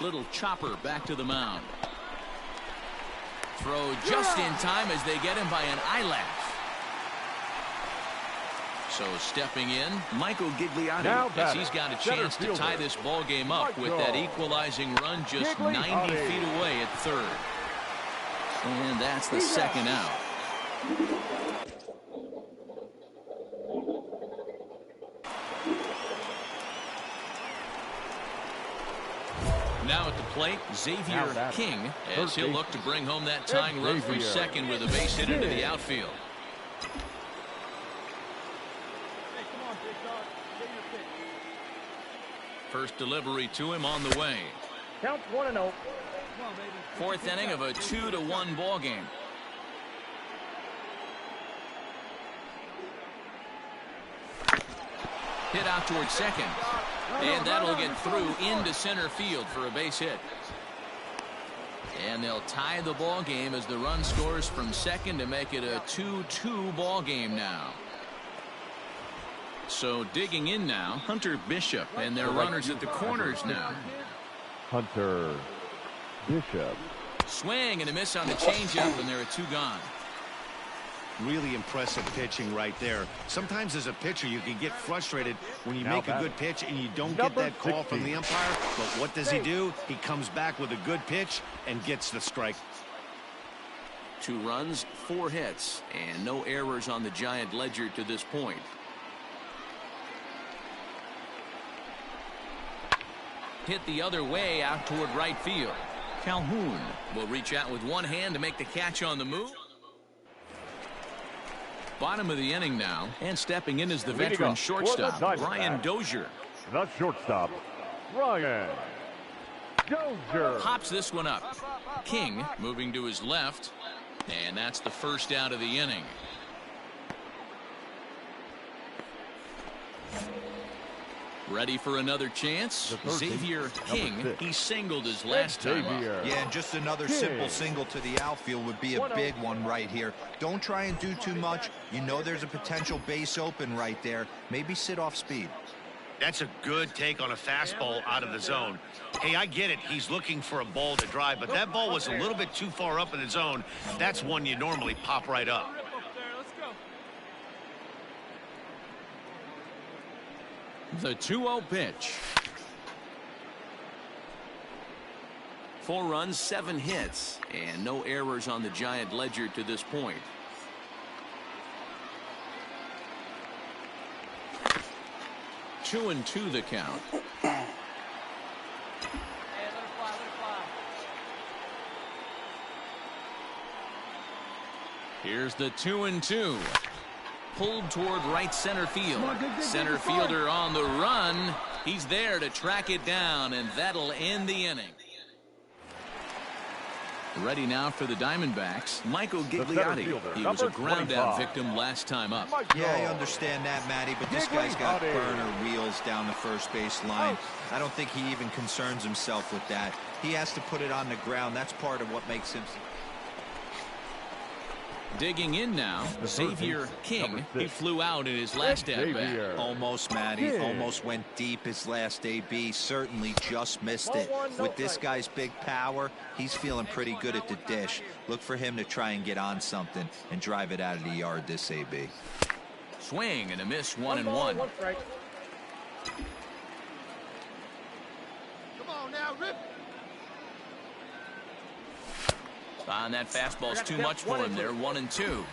Little chopper back to the mound. Throw just in time as they get him by an eyelash. So stepping in, Michael Gigliotti, as he's got a chance to tie this ball game up with that equalizing run just 90 feet away at third. And that's the second out. Now at the plate, Xavier King, as he'll look to bring home that tying run from second with a base hit into the outfield. First delivery to him on the way. Count 1-0. Fourth inning of a 2-1 ball game. Hit out towards second. And that'll get through into center field for a base hit. And they'll tie the ball game as the run scores from second to make it a 2-2 ball game now. So digging in now, Hunter Bishop, and their runners at the corners now. Hunter Bishop. Swing and a miss on the changeup, and there are two gone. Really impressive pitching right there. Sometimes as a pitcher you can get frustrated when you make a good pitch and you don't get that call from the umpire. But what does he do? He comes back with a good pitch and gets the strike. 2 runs, 4 hits, and no errors on the Giant ledger to this point. Hit the other way out toward right field. Calhoun will reach out with one hand to make the catch on the move. Bottom of the inning now, and stepping in is the veteran shortstop, Brian Dozier. The shortstop, Brian Dozier. Pops this one up. King moving to his left, and that's the first out of the inning. Ready for another chance? Xavier King, he singled his last time up. Yeah, and just another simple single to the outfield would be a big one right here. Don't try and do too much. You know there's a potential base open right there. Maybe sit off speed. That's a good take on a fastball out of the zone. Hey, I get it. He's looking for a ball to drive, but that ball was a little bit too far up in the zone. That's one you normally pop right up. The 2-0 pitch. 4 runs, 7 hits, and no errors on the Giant ledger to this point. Two and 2 the count. Here's the 2-2. Pulled toward right center field. Center fielder on the run. He's there to track it down, and that'll end the inning. Ready now for the Diamondbacks, Michael Gigliotti. He was a ground-out victim last time up. Yeah, I understand that, Matty, but this guy's got burner wheels down the first base line. I don't think he even concerns himself with that. He has to put it on the ground. That's part of what makes him... Digging in now, Xavier King. He flew out in his last at-bat. Almost, Matty. Almost went deep his last AB. Certainly just missed it. With this guy's big power, he's feeling pretty good at the dish. Look for him to try and get on something and drive it out of the yard this AB. Swing and a miss, 1-1. Come on now, Rip. And that fastball's too much for him there, 1-2.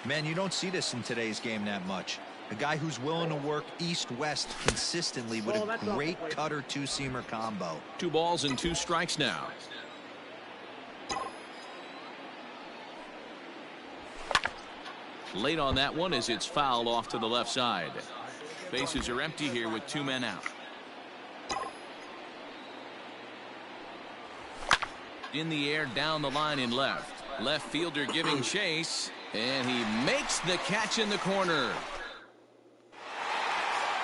Man, you don't see this in today's game that much. A guy who's willing to work east-west consistently with a great cutter two-seamer combo. 2 balls and 2 strikes now. Late on that one as it's fouled off to the left side. Bases are empty here with 2 men out. In the air down the line in left. Left fielder giving chase, and he makes the catch in the corner.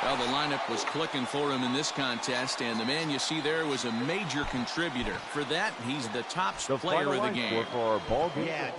Well, the lineup was clicking for him in this contest, and the man you see there was a major contributor. For that, he's the top player of the game. Yeah,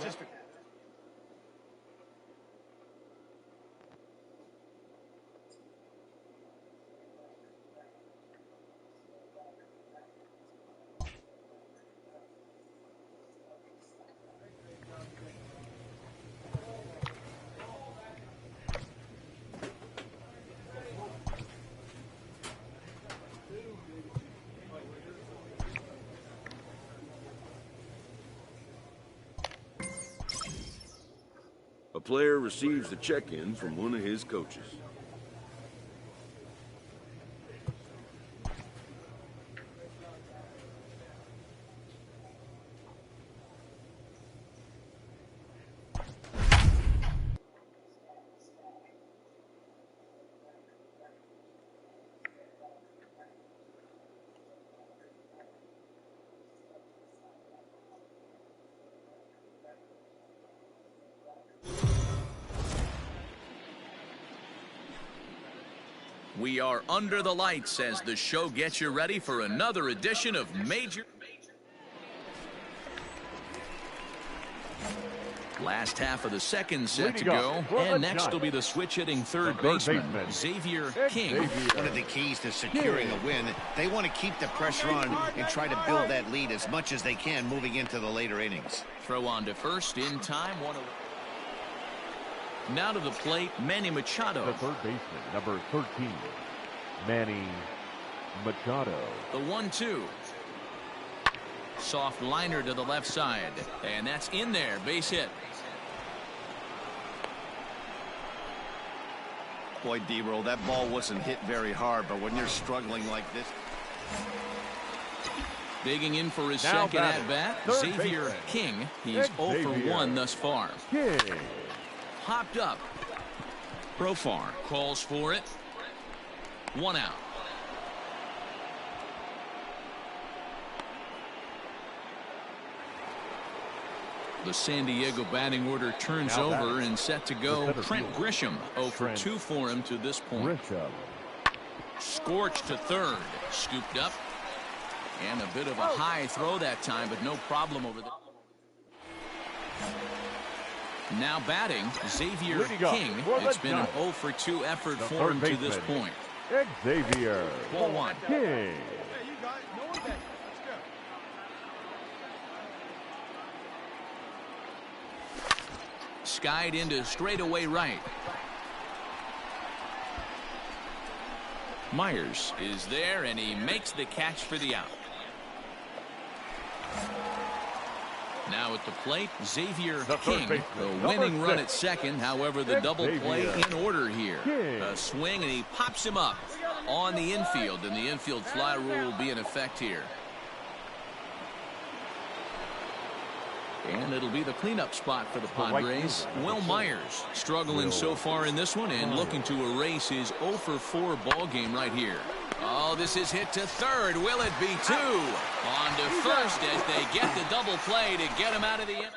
player receives the check-in from one of his coaches. We are under the lights as the show gets you ready for another edition of Major. Last half of the second set to go, and next will be the switch-hitting third baseman, Xavier King. One of the keys to securing a win, they want to keep the pressure on and try to build that lead as much as they can moving into the later innings. Throw on to first in time. Now to the plate, Manny Machado. The third baseman, number 13, Manny Machado. The 1-2. Soft liner to the left side, and that's in there, base hit. Boy, D-Roll, that ball wasn't hit very hard, but when you're struggling like this. Digging in for his second at-bat, Xavier King. He's 0 for 1 thus far. King. Hopped up. Profar calls for it. 1 out. The San Diego batting order turns over and set to go. Trent Grisham, 0 for 2 for him to this point. Scorched to third. Scooped up. And a bit of a high throw that time, but no problem over there. Now batting, Xavier King. It's been an 0 for 2 effort for him to this point. Xavier. Ball 1. King. Skied into straightaway right. Myers is there, and he makes the catch for the out. Now at the plate, Xavier King, the winning run at second. However, the double play in order here. A swing, and he pops him up on the infield, and the infield fly rule will be in effect here. And it'll be the cleanup spot for the Padres. Will Myers struggling so far in this one and looking to erase his 0 for 4 ball game right here. Oh, this is hit to third. Will it be 2? On to first as they get the double play to get him out of the inning.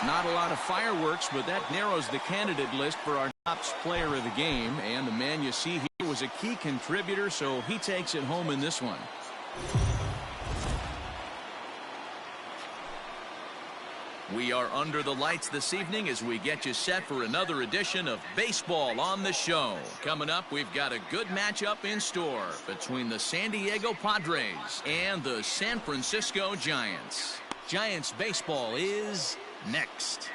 Not a lot of fireworks, but that narrows the candidate list for our top player of the game. And the man you see here was a key contributor, so he takes it home in this one. We are under the lights this evening as we get you set for another edition of Baseball on the Show. Coming up, we've got a good matchup in store between the San Diego Padres and the San Francisco Giants. Giants baseball is next.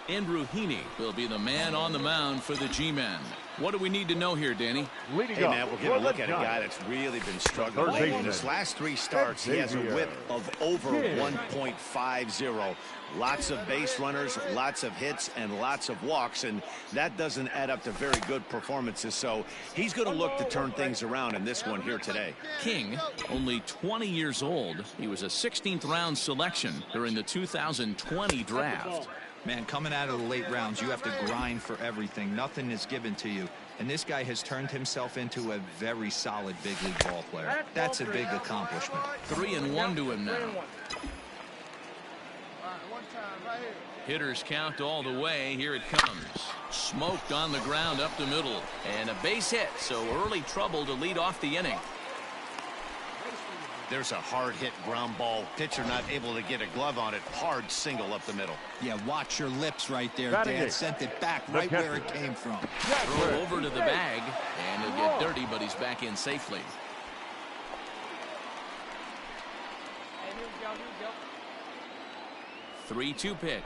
Andrew Heaney will be the man on the mound for the G-men. What do we need to know here, Danny? Hey, Matt, we're going to look at a guy that's really been struggling lately. In his last 3 starts, he has a whip of over 1.50. Lots of base runners, lots of hits, and lots of walks, and that doesn't add up to very good performances. So he's going to look to turn things around in this one here today. King, only 20 years old. He was a 16th round selection during the 2020 draft. Man, coming out of the late rounds, you have to grind for everything. Nothing is given to you. And this guy has turned himself into a very solid big league ball player. That's a big accomplishment. 3-1 to him now. Hitters count all the way. Here it comes. Smoked on the ground up the middle. And a base hit, so early trouble to lead off the inning. There's a hard hit ground ball. Pitcher not able to get a glove on it. Hard single up the middle. Yeah, watch your lips right there, Dan. Sent it back right where it came from. Throw over to the bag, and he'll get dirty, but he's back in safely. The 3-2 pitch.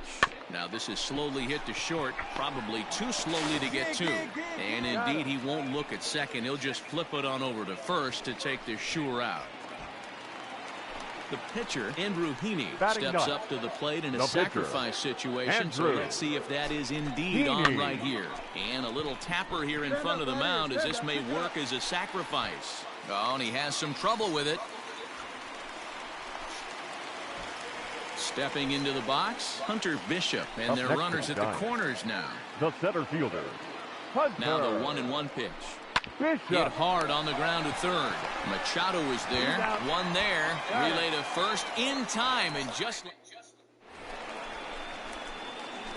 Now this is slowly hit to short, probably too slowly to get to. And indeed, he won't look at second. He'll just flip it on over to first to take the sure out. The pitcher, Andrew Heaney, Batting steps ninth. up to the plate in a The pitcher, sacrifice situation. So Andrew let's see if that is indeed Heaney. on right here. And a little tapper here in front of the mound as this may work as a sacrifice. Oh, and he has some trouble with it. Stepping into the box, Hunter Bishop, and Up their next runners to at the Giants. corners now. The center fielder, Hunter Now the 1-1 pitch. Hit Bishop. hard on the ground to third. Machado is there. One there. Relay to first in time, and just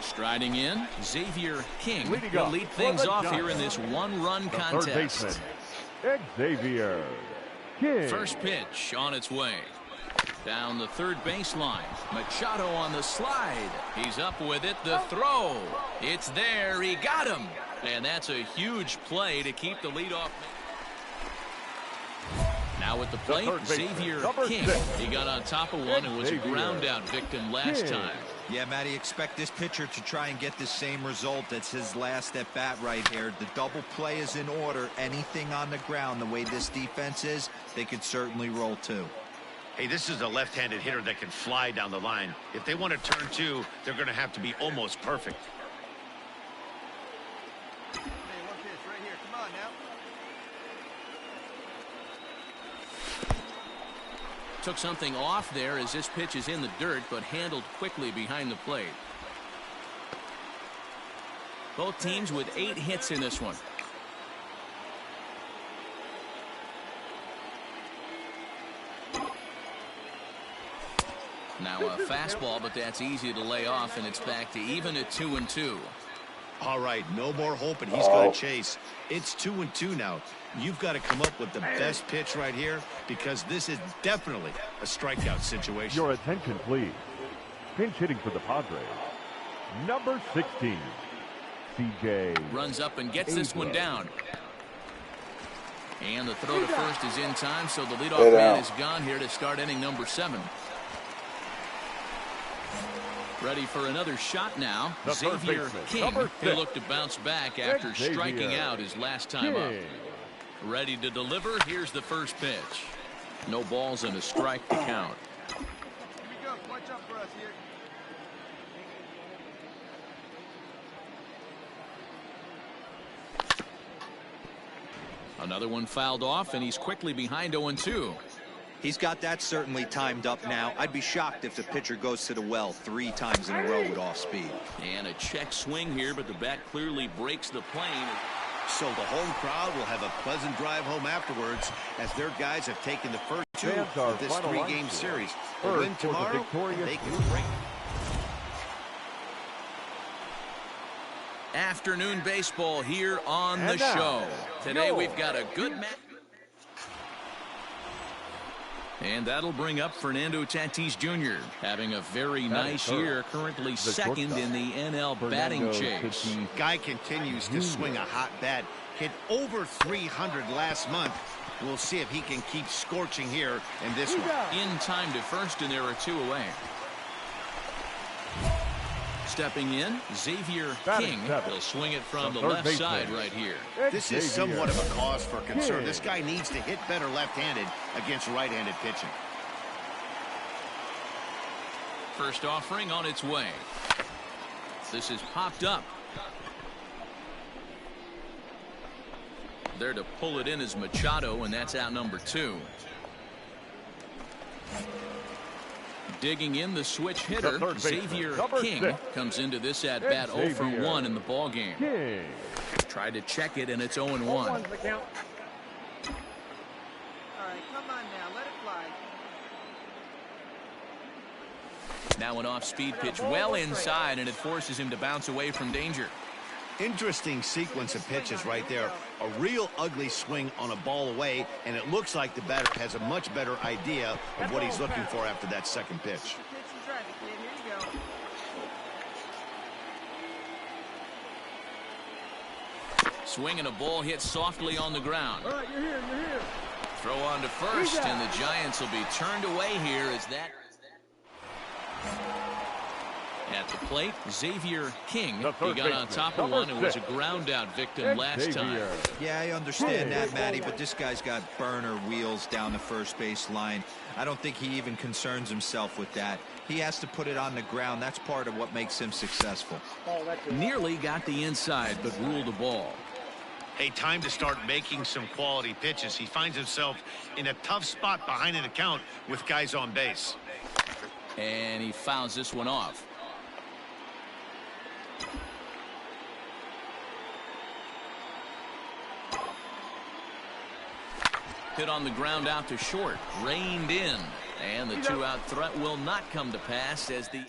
striding in, Xavier King Leading will up lead for things the off Giants. here in this one-run The third contest. baseman, Xavier King. First pitch on its way. Down the third baseline. Machado on the slide. He's up with it. The throw. It's there. He got him. And that's a huge play to keep the leadoff. Now at the plate, third baseman, Xavier number King. 6. He got on top of one and was a Xavier ground out victim last King. time. Yeah, Matty, expect this pitcher to try and get the same result. That's his last at bat right here. The double play is in order. Anything on the ground, the way this defense is, they could certainly roll too. Hey, this is a left-handed hitter that can fly down the line. If they want to turn two, they're going to have to be almost perfect. Took something off there as this pitch is in the dirt, but handled quickly behind the plate. Both teams with 8 hits in this one. Now a fastball, but that's easy to lay off, and it's back to even at 2-2. All right, no more hope, and he's going to chase. It's 2-2 now. You've got to come up with the best pitch right here because this is definitely a strikeout situation. Your attention, please. Pinch hitting for the Padres, number 16, C.J. Runs up and gets this one down. And the throw to first is in time, so the leadoff man is gone here to start inning number 7. Ready for another shot now. The third Xavier baseman, King, number who 6. looked to bounce back after Xavier striking out his last time up. King. Ready to deliver. Here's the first pitch. No balls and a strike to count. Another one fouled off, and he's quickly behind 0-2. He's got that certainly timed up now. I'd be shocked if the pitcher goes to the well 3 times in a row with off speed. And a check swing here, but the bat clearly breaks the plane. So the home crowd will have a pleasant drive home afterwards as their guys have taken the first 2 Fans are of this finalizing 3-game series. A first win for the tomorrow, victorious and they can team. break. Afternoon baseball here on the And now, show. Today your we've got a good match. And that'll bring up Fernando Tatis Jr. having a very nice year, currently second shortstop, in the NL batting Fernando chase. Tatis Guy continues to swing a hot bat. Hit over 300 last month. We'll see if he can keep scorching here in this one. In time to first, and there are 2 away. Stepping in, Xavier Batting King. seven. He'll swing it from the The third left baseman. side right here. This is Xavier somewhat of a cause for concern. King. This guy needs to hit better left-handed against right-handed pitching. First offering on its way. This is popped up. There to pull it in is Machado, and that's out number 2. Digging in the switch hitter, third baseman, Xavier number King 6. comes into this at bat 0 for Xavier 1 in the ball game. King. Tried to check it, and it's 0-1. All right, come on now, let it fly. Now an off-speed pitch well inside, and it forces him to bounce away from danger. Interesting sequence of pitches right there. A real ugly swing on a ball away, and it looks like the batter has a much better idea of what he's looking for after that second pitch. Pitch and traffic, kid. Here you go. Swing and a ball hit softly on the ground. All right, you're here, you're here. Throw on to first, and the Giants will be turned away here as that. At the plate, Xavier King. He third got on baseman, top of number one and was a 6. ground-out victim last time. Xavier. Yeah, I understand that, Matty, but this guy's got burner wheels down the first base line. I don't think he even concerns himself with that. He has to put it on the ground. That's part of what makes him successful. Nearly got the inside, but ruled the ball. Hey, time to start making some quality pitches. He finds himself in a tough spot behind an account with guys on base. And he fouls this one off. Hit on the ground out to short. Reined in. And the two-out threat will not come to pass as the...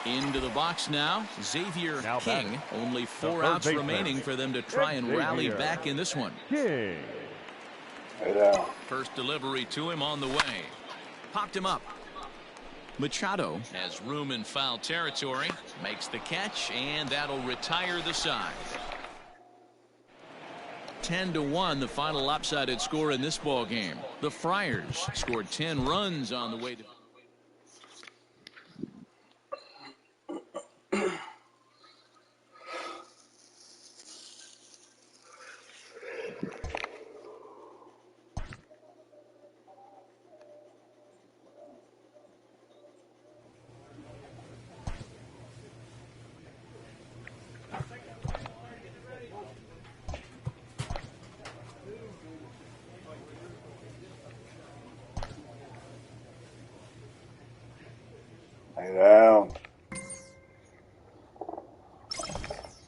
Into the box now, Xavier King. Batting. Only 4 outs remaining for them to try and rally back in this one. King. First delivery to him on the way. Popped him up. Machado has room in foul territory. Makes the catch, and that'll retire the side. 10-1, the final lopsided score in this ball game. The Friars scored 10 runs on the way to...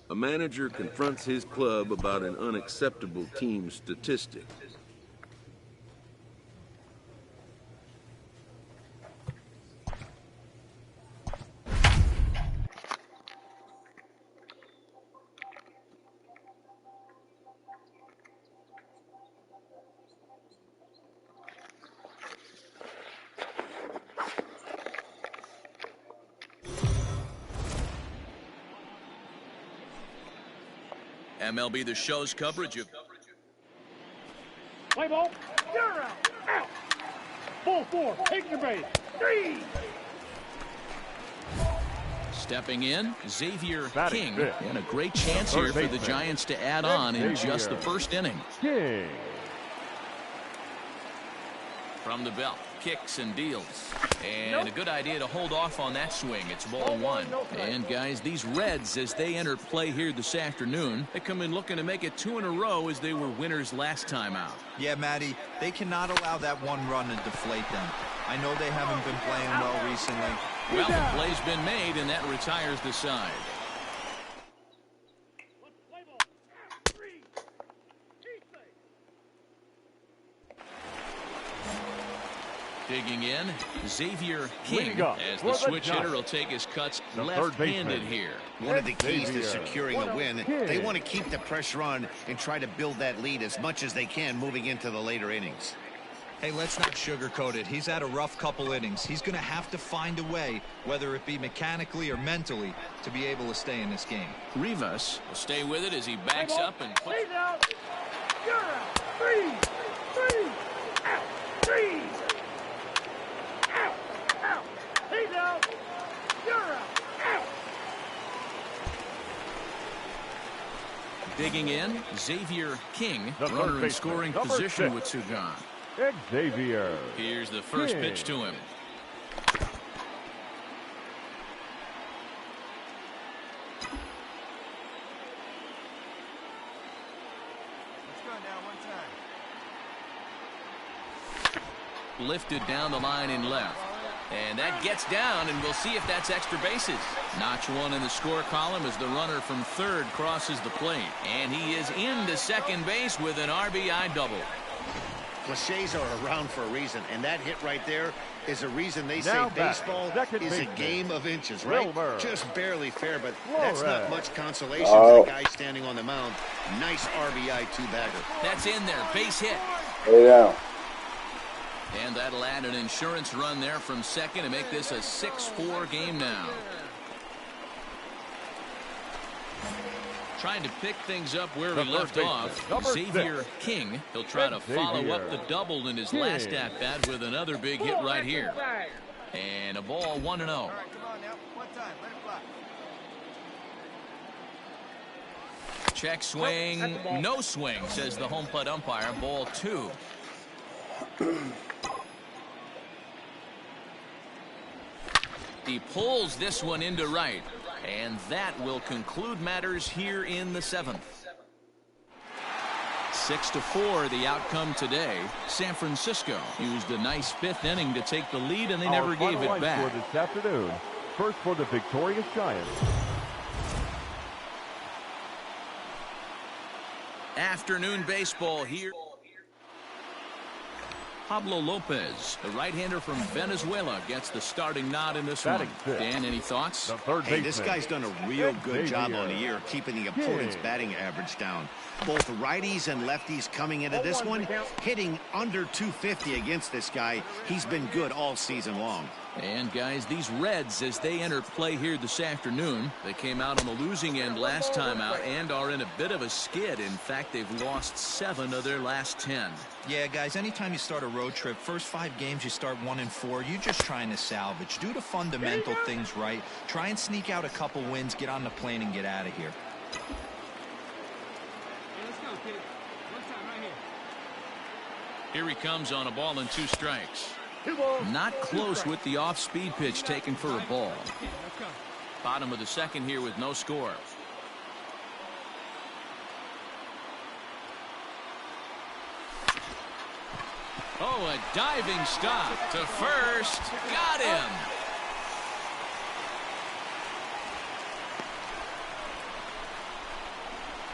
A manager confronts his club about an unacceptable team statistic. MLB The Show's coverage of... Play ball. You're out. Ball 4. Take your base. 3. Stepping in, Xavier Batting King. fifth. And a great chance here for the Giants to add on in just the first inning. King. From the belt, kicks and deals. And a good idea to hold off on that swing. It's ball 1. And guys, these Reds, as they enter play here this afternoon, they come in looking to make it 2 in a row as they were winners last time out. Yeah, Matty, they cannot allow that one run to deflate them. I know they haven't been playing well recently. Well, the play's been made, and that retires the side. Digging in, Xavier King, as the switch hitter will take his cuts left-handed here. One of the keys to securing a win, they want to keep the pressure on and try to build that lead as much as they can moving into the later innings. Hey, let's not sugarcoat it. He's had a rough couple innings. He's going to have to find a way, whether it be mechanically or mentally, to be able to stay in this game. Rivas will stay with it as he backs up and puts... He's out. You're out. 3. Out. 3. Out. Out. He's out. You're out. Out. Digging in, Xavier King, The third runner in baseman, scoring number position 6. with Sugan. Xavier. Here's the first King. pitch to him. Let's go now one time. Lifted down the line in left. And that gets down, and we'll see if that's extra bases. Notch 1 in the score column as the runner from third crosses the plate. And he is into second base with an RBI double. Cliches are around for a reason, and that hit right there is a reason they Now say batting, baseball second is a baseman, game of inches, right? Wilmer. Just barely fair, but that's not Flores. much consolation for the guy standing on the mound. Nice RBI two-bagger. That's in there, base hit. Yeah. And that'll add an insurance run there from second to make this a 6-4 game now. Trying to pick things up where The we left third off. baseman, number Xavier 6. King. He'll try to follow up the double in his last King. at-bat with another big hit right here. And a ball 1-0. All right, come on now. One time. Let it fly. Check swing. No swing, says the home plate umpire. Ball 2. He pulls this one into right. And that will conclude matters here in the 7th. 6-4 the outcome today. San Francisco used a nice 5th inning to take the lead, and they never gave it back. For this afternoon, first for the victorious Giants. Afternoon baseball here. Pablo Lopez, the right-hander from Venezuela, gets the starting nod in this one. Dan, any thoughts? Hey, this guy's done a real good job on the year keeping the opponent's batting average down. Both righties and lefties coming into this one, hitting under 250 against this guy. He's been good all season long. And, guys, these Reds, as they enter play here this afternoon, they came out on the losing end last time out and are in a bit of a skid. In fact, they've lost 7 of their last 10. Yeah, guys, anytime you start a road trip, first 5 games you start 1-4, you're just trying to salvage. Do the fundamental things right. Try and sneak out a couple wins, get on the plane, and get out of here. Here he comes on a ball and 2 strikes. Not close with the off-speed pitch taken for a ball. Bottom of the 2nd here with no score. Oh, a diving stop to first. Got him.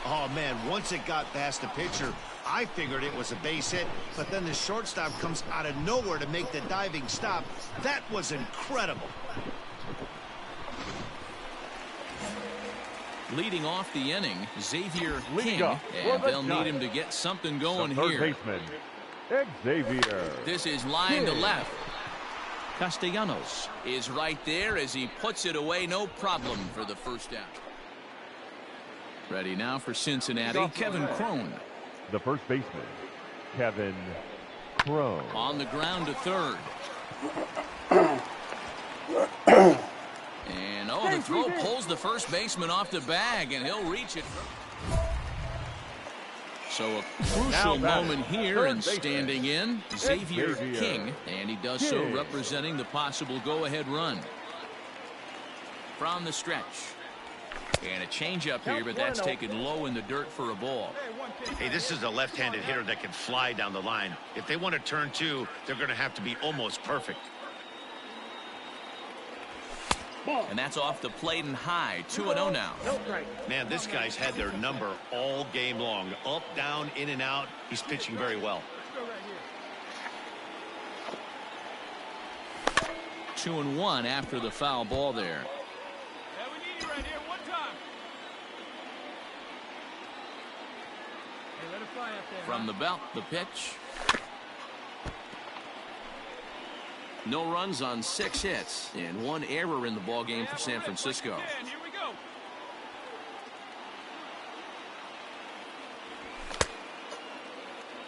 Oh, man, once it got past the pitcher, I figured it was a base hit, but then the shortstop comes out of nowhere to make the diving stop. That was incredible. Leading off the inning, Xavier King, and they'll need him to get something going here. Baseman, Xavier. This is line to left. Castellanos is right there as he puts it away, no problem for the first out. Ready now for Cincinnati, Kevin Cron. The first baseman, Kevin Cron. On the ground to third. And the throw pulls the first baseman off the bag, and he'll reach it. So a crucial moment here, and standing in, Xavier King, and he does so representing the possible go-ahead run. From the stretch. And a changeup here, but that's taken low in the dirt for a ball. Hey, this is a left-handed hitter that can fly down the line. If they want to turn 2, they're going to have to be almost perfect. And that's off the plate and high. 2-0 now. Man, this guy's had their number all game long. Up, down, in and out. He's pitching very well. 2-1 after the foul ball there. From the belt, the pitch. No runs on 6 hits and 1 error in the ball game for San Francisco.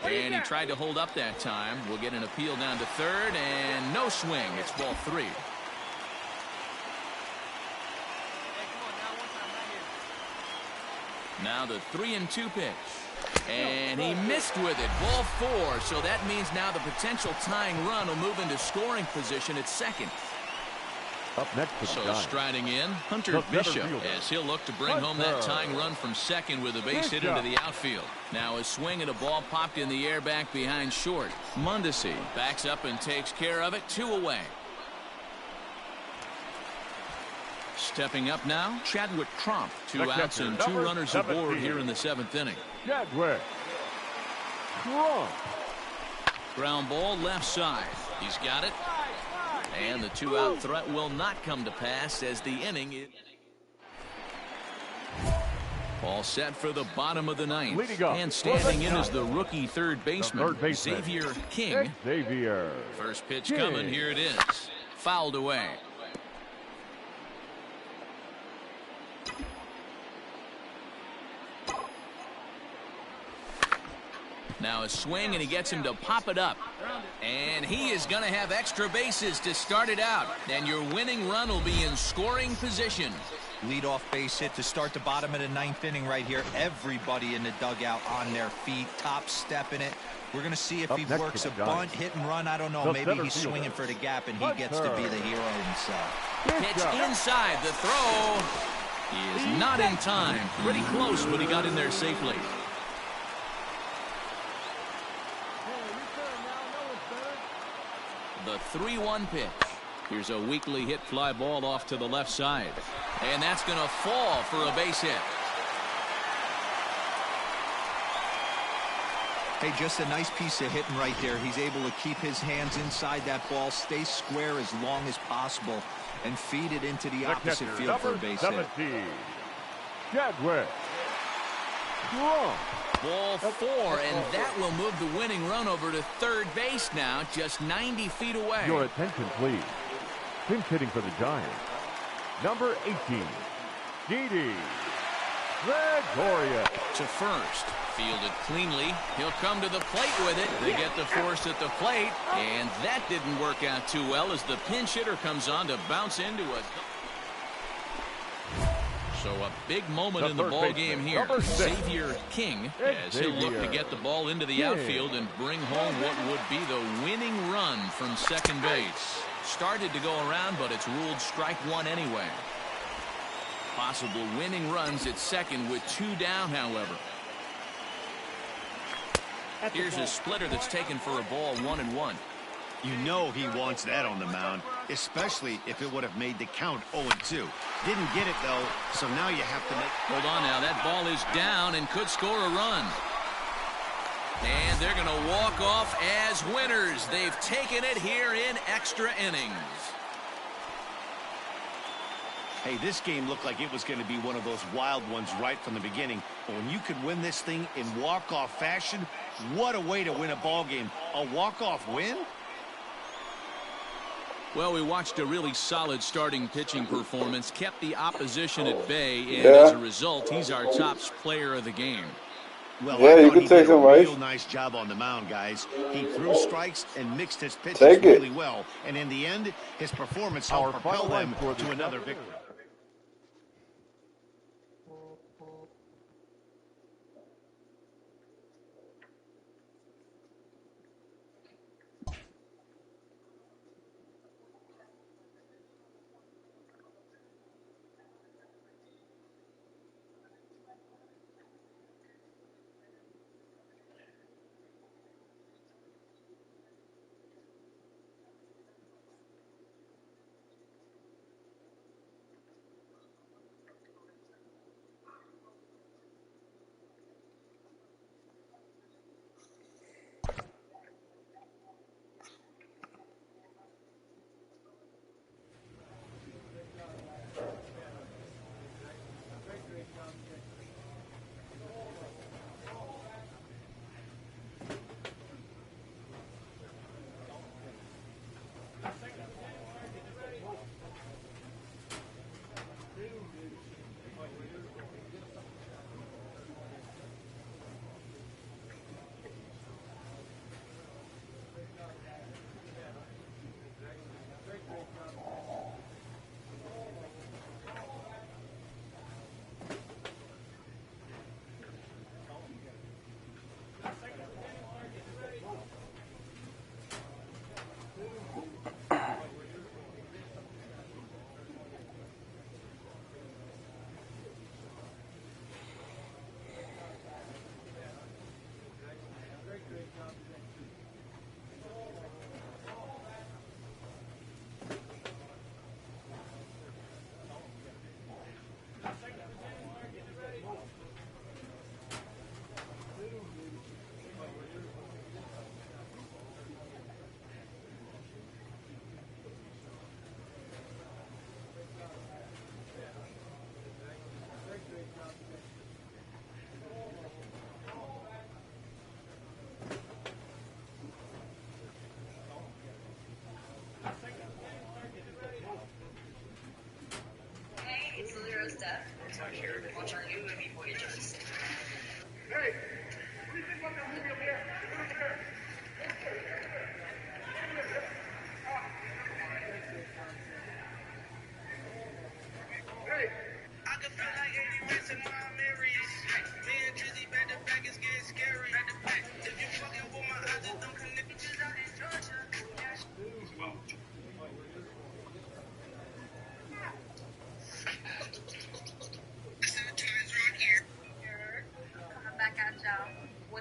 And he tried to hold up that time. We'll get an appeal down to third, and no swing. It's ball 3. Now the 3-2 pitch. And he missed with it. Ball 4. So that means now the potential tying run will move into scoring position at second. Up next for so striding in, Hunter Bishop, as he'll look to bring home that tying run from second with a base hit into the outfield. Now a swing and a ball popped in the air back behind short. Mondesi backs up and takes care of it. 2 away. Stepping up now, Chadwick Tromp. 2 outs and 2 runners aboard here in the 7th inning. Chadwick Tromp. Ground ball left side. He's got it. And the 2-out threat will not come to pass as the inning is all set for the bottom of the 9th. And standing in is the rookie third baseman, Xavier King. Xavier. First pitch coming. Here it is. Fouled away. Now a swing, and he gets him to pop it up. And he is going to have extra bases to start it out. And your winning run will be in scoring position. Leadoff base hit to start the bottom of the 9th inning right here. Everybody in the dugout on their feet, top stepping it. We're going to see if he works a bunt, hit and run. I don't know. Maybe he's swinging for the gap, and he gets to be the hero himself. Pitch inside. The throw is not in time. Pretty close, but he got in there safely. The 3-1 pitch. Here's a weakly hit fly ball off to the left side. And that's going to fall for a base hit. Hey, just a nice piece of hitting right there. He's able to keep his hands inside that ball, stay square as long as possible, and feed it into the opposite field for a base hit. Chadwick. Ball 4, and that will move the winning run over to third base now, just 90 feet away. Your attention, please. Pinch hitting for the Giants. Number 18, Didi Gregorius. To first. Fielded cleanly. He'll come to the plate with it. They get the force at the plate, and that didn't work out too well as the pinch hitter comes on to bounce into a... So a big moment in the ball game here. Xavier King, as he'll look to get the ball into the outfield and bring home what would be the winning run from second base. Started to go around, but it's ruled strike one anyway. Possible winning runs at second with 2 down, however. Here's a splitter that's taken for a ball 1-1. You know he wants that on the mound, especially if it would have made the count 0-2. Didn't get it, though, so now you have to make... Hold on now. That ball is down and could score a run. And they're going to walk off as winners. They've taken it here in extra innings. Hey, this game looked like it was going to be one of those wild ones right from the beginning. But when you could win this thing in walk-off fashion, what a way to win a ball game. A walk-off win? Well, we watched a really solid starting pitching performance, kept the opposition at bay, and as a result, he's our top player of the game. Well, yeah, you can take some ice. Real nice job on the mound, guys. He threw strikes and mixed his pitches really well. And in the end, his performance helped propel them to another victory.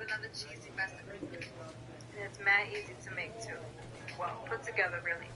another cheesy masterpiece. And it's mad easy to make too. Well, put together really.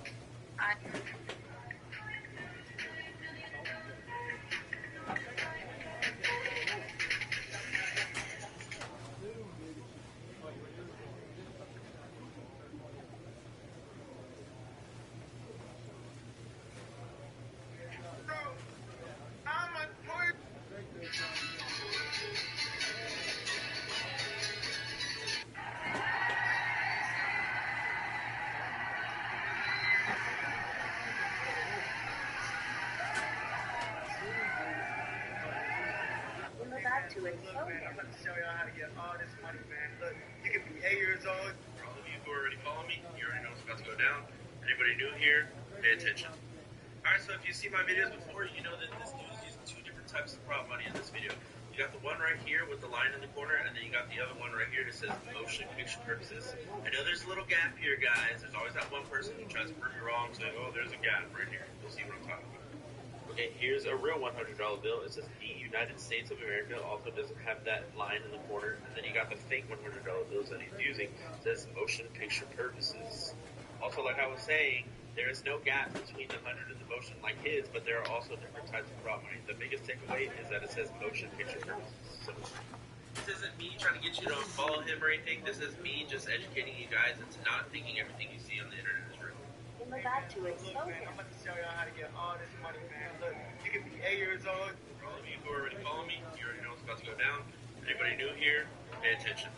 To it. Look, man, I'm about to show y'all how to get all this money, man. Look, you can be 8 years old. For all of you who already follow me, you already know what's about to go down. Anybody new here, pay attention. All right, so if you see my videos before, you know that this dude is using 2 different types of prop money in this video. You got the one right here with the line in the corner, and then you got the other one right here that says motion picture purposes. I know there's a little gap here, guys. There's always that one person who tries to prove you wrong, saying, oh, there's a gap right here. You'll see what I'm talking about. Okay, here's a real $100 bill. It says the United States of America. Also doesn't have that line in the corner. And then you got the fake $100 bills that he's using. It says motion picture purposes. Also, like I was saying, there is no gap between the 100 and the motion like his, but there are also different types of prop money. The biggest takeaway is that it says motion picture purposes. So this isn't me trying to get you to follow him or anything. This is me just educating you guys into not thinking everything you see on the internet is real. Look back to it. Look, man, I'm about to show y'all how to get all this money, man. Look, you can be 8 years old. For all of you who already follow me, you already know what's about to go down. Anybody new here, pay attention.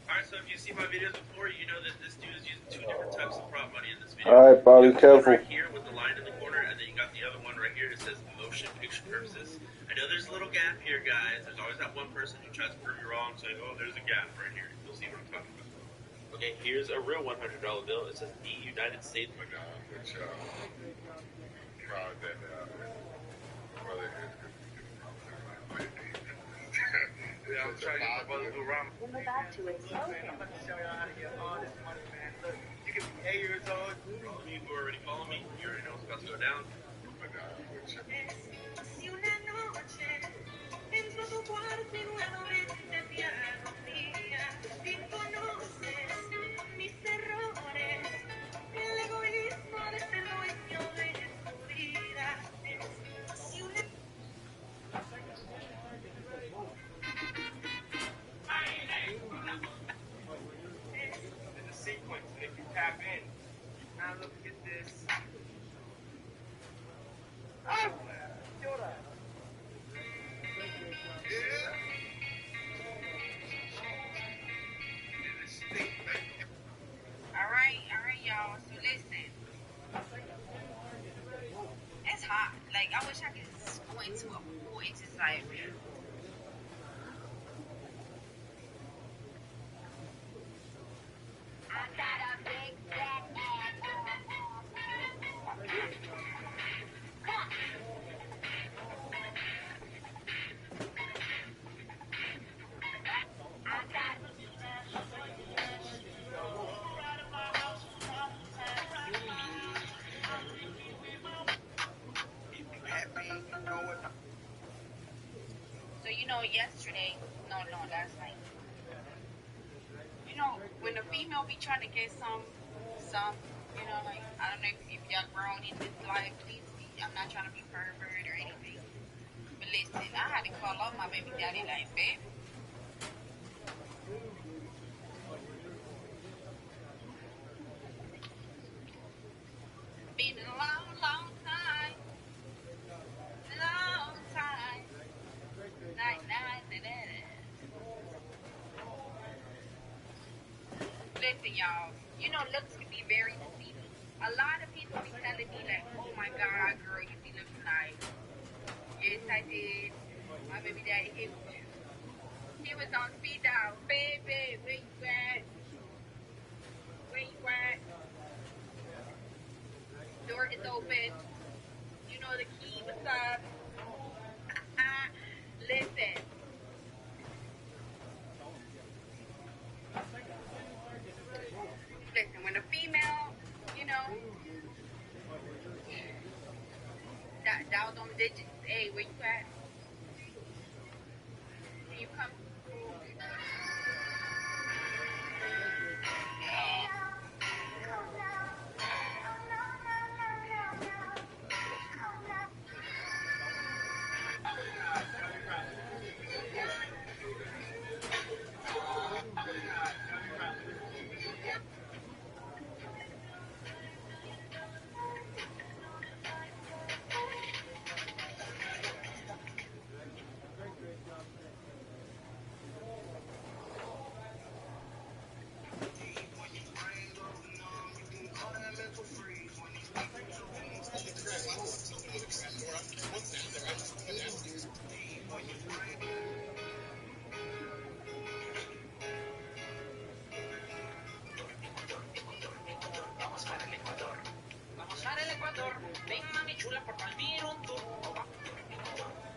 All right, so if you see my videos before, you know that this dude is using 2 different types of prop money in this video. All right, Bobby, careful. Right here with the line in the corner, and then you got the other one right here that says motion picture purposes. I know there's a little gap here, guys. There's always that one person who tries to prove you wrong, saying, oh, there's a gap right here. You'll see what I'm talking about. Okay, here's a real $100 bill. It says the United States. Proud that brother yeah, I'm trying to get my brother to around. Look back to it. Look, man, I'm about to show y'all how to get all this money, man. Look, you can be 8 years old. For all of you who already follow me, you already know what's about to go down. Sequence, and if you tap in, now look at this. Alright, y'all. So listen. It's hot. Like, I wish I could go into a pool and just like So you know, yesterday, last night. You know, when a female be trying to get some, you know, like, I don't know if y'all grown in this life, please, I'm not trying to be pervert or anything. But listen, I had to call up my baby daddy like, babe. Been a long, long time. Long time. Night. Listen, y'all. You know, looks can be very deceiving. A lot of people be telling me like, oh my God, girl, you be looking like. Yes, I did. My baby daddy, he was on speed dial. Baby, where you at? Where you at? Door is open. You know the key. What's up? Listen. Listen, when a female, you know, dials on the digits. Hey, where you at? Can you come?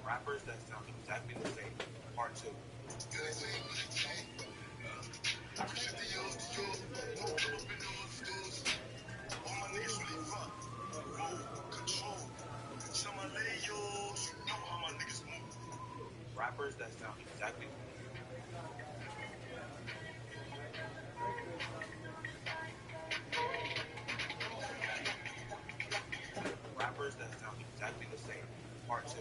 Rappers that sound exactly the same. Part 2. Rappers that sound exactly. Rappers that sound exactly the same. Part 2.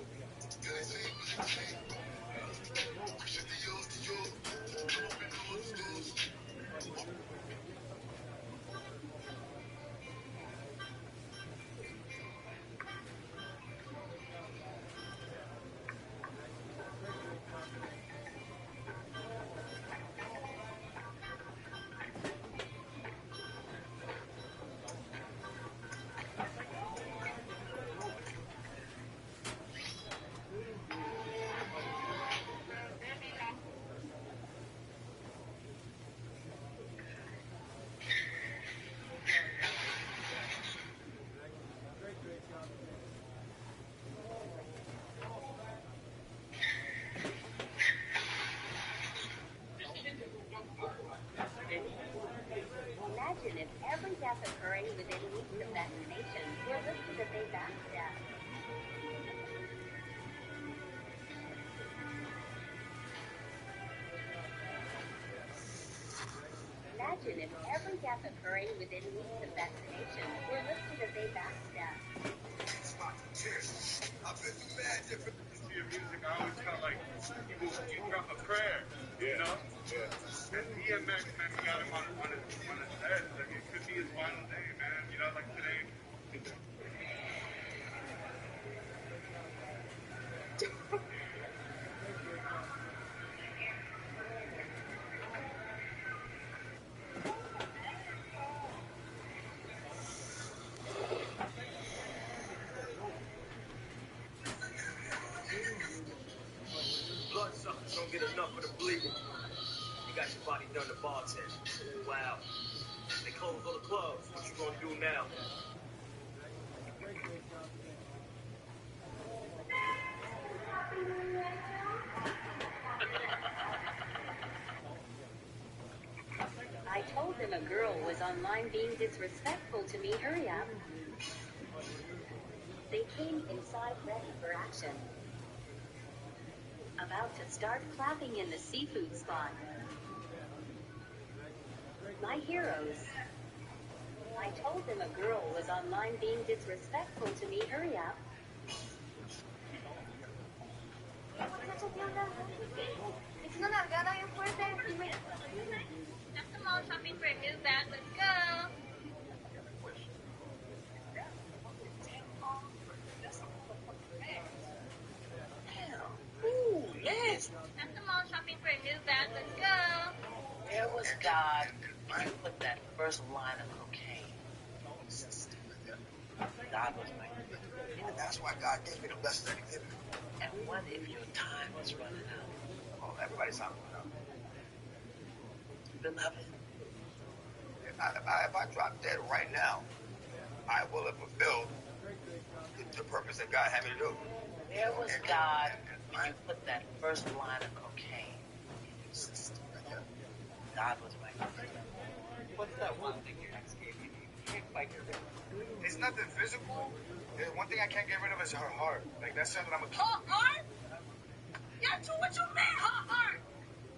Imagine if every death occurring within weeks of vaccination were listed as a back death. Imagine if every death occurring within weeks of vaccination were listed as a back death. I've been mad different. Your music, I always felt like you drop a prayer, you know? Yeah. And DMX, man, we got him on his head. Like, it could be his final day, man. You know, like today. Blood suckers don't get enough of the bleeding. You got your body done to bartend. Wow. They close all the clubs. What you gonna do now? I told them a girl was online being disrespectful to me. Hurry up. They came inside ready for action. About to start clapping in the seafood spot. My heroes. I told them a girl was online being disrespectful to me. Hurry up. It's una nalgada bien fuerte. At the mall shopping for a new bag. Let's go. Ooh, yes. At the mall shopping for a new bag. Let's go. Where was God when you put that first line of cocaine? God was my good. And that's why God gave me the blessing that He gave me. And what if your time was running out? Oh, everybody's not running out. Beloved, if I drop dead right now, I will have fulfilled the purpose that God had me to do. where was God when you put that first line of cocaine in your system? God was my good. What's that one thing your ex gave you? You can't quite get rid of. It's nothing physical. There's one thing I can't get rid of is her heart. Like, that's something I'm a keep. Her heart? Yeah, too, what you mean, her heart?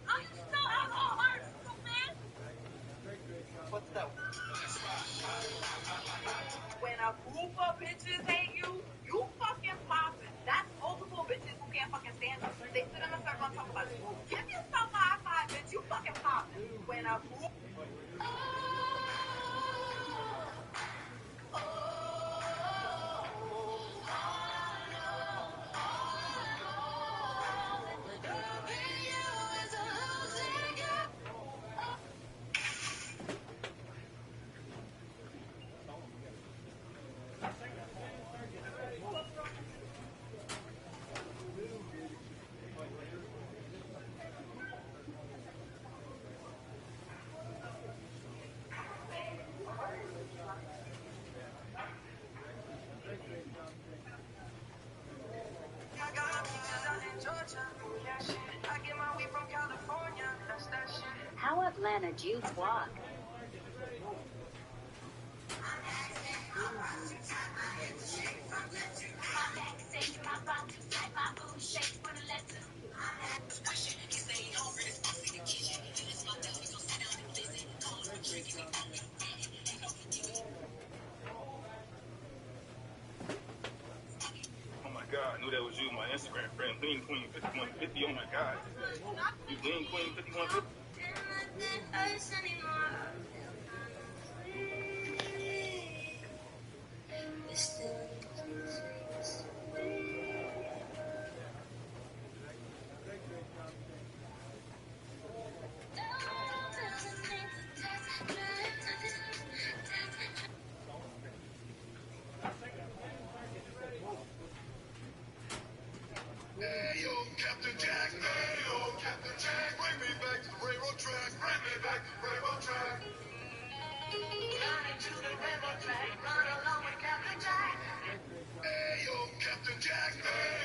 How you still have her heart, stupid? What's that? When a group of bitches hate you, you fucking poppin'. That's multiple bitches who can't fucking stand you. They sit in a circle and talk about you. Give yourself a high five, bitch. You fucking poppin'. When a group... Atlanta Juice Walk. Oh my God, I knew that was you, my Instagram friend, Lean Queen 5150. Oh my God. You Lean Queen 5150? Hey, yo, Captain Jack. Hey, yo, Captain Jack. Bring me back to the railroad track. Bring me back to the railroad track. Running to the railroad track. Run along with Captain Jack. Hey, yo, Captain Jack. Hey,